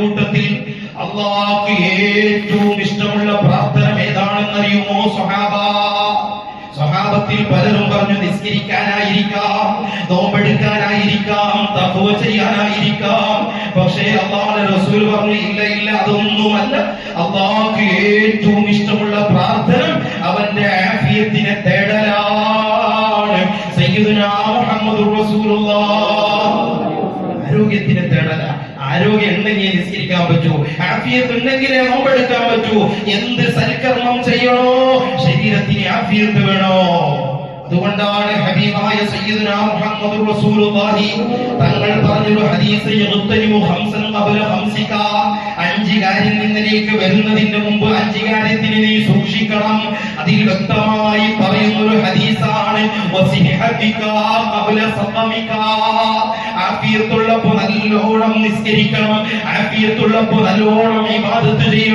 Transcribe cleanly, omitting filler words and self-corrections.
കൂട്ടത്തിൽ അല്ലാഹുവിന് ഏറ്റവും ഇഷ്ടമുള്ള പ്രാർത്ഥന ഏതാണെന്നറിയുമോ സ്വഹാബത്തിൽ പലരും പറഞ്ഞു നിസ്കരിക്കാനായിരിക്കാം, നോമ്പെടുക്കാനായിരിക്കാം, തഖ്വ ചെയ്യാനായിരിക്കാം. പക്ഷേ അല്ലാഹുവിന്റെ റസൂൽ പറഞ്ഞു ഇല്ല, അതൊന്നുമല്ല. അല്ലാഹുവിന് ഏറ്റവും ഇഷ്ടമുള്ള പ്രാർത്ഥന അവന്റെ ആഫിയത്തിനെ തേടലാണ്. സയ്യിദുനാ മുഹമ്മദുർ റസൂലുള്ളാഹ് ആരോഗ്യത്തിനെ തേടല. ആരോഗ്യം ഉണ്ടെങ്കിൽ നിസ്കരിക്കാൻ പറ്റൂ, ആഫിയത്ത് ഉണ്ടെങ്കിലേ നോമ്പെടുക്കാൻ പറ്റൂ. എന്ത് സൽക്കർമ്മം ചെയ്യണോ ശരീരത്തിന് ആഫിയത്ത് വേണോ. അതുകൊണ്ടാണ് ഹബീബായ സയ്യിദുനാ മുഹമ്മദുർ റസൂലുള്ളാഹി തങ്ങൾ പറഞ്ഞൊരു ഹദീസ്, യഗ്തനിമു ഖംസൻ ഖബല ഖംസിക, 5 കാര്യങ്ങളിലേക്ക് വരുന്നതിന് മുമ്പ് 5 കാര്യത്തിന് നീ സൂക്ഷിക്കണം. അതിൽ വ്യക്തമായി പറയുന്നൊരു ഹദീസാണ് വസിഹതിക ഖബല സഖമിക. ആഫിയത്തുള്ളപ്പോൾ നല്ലോണം നിസ്കരിക്കണം, ആഫിയത്തുള്ളപ്പോൾ നല്ലോണം ഇബാദത്ത് ചെയ്യണം.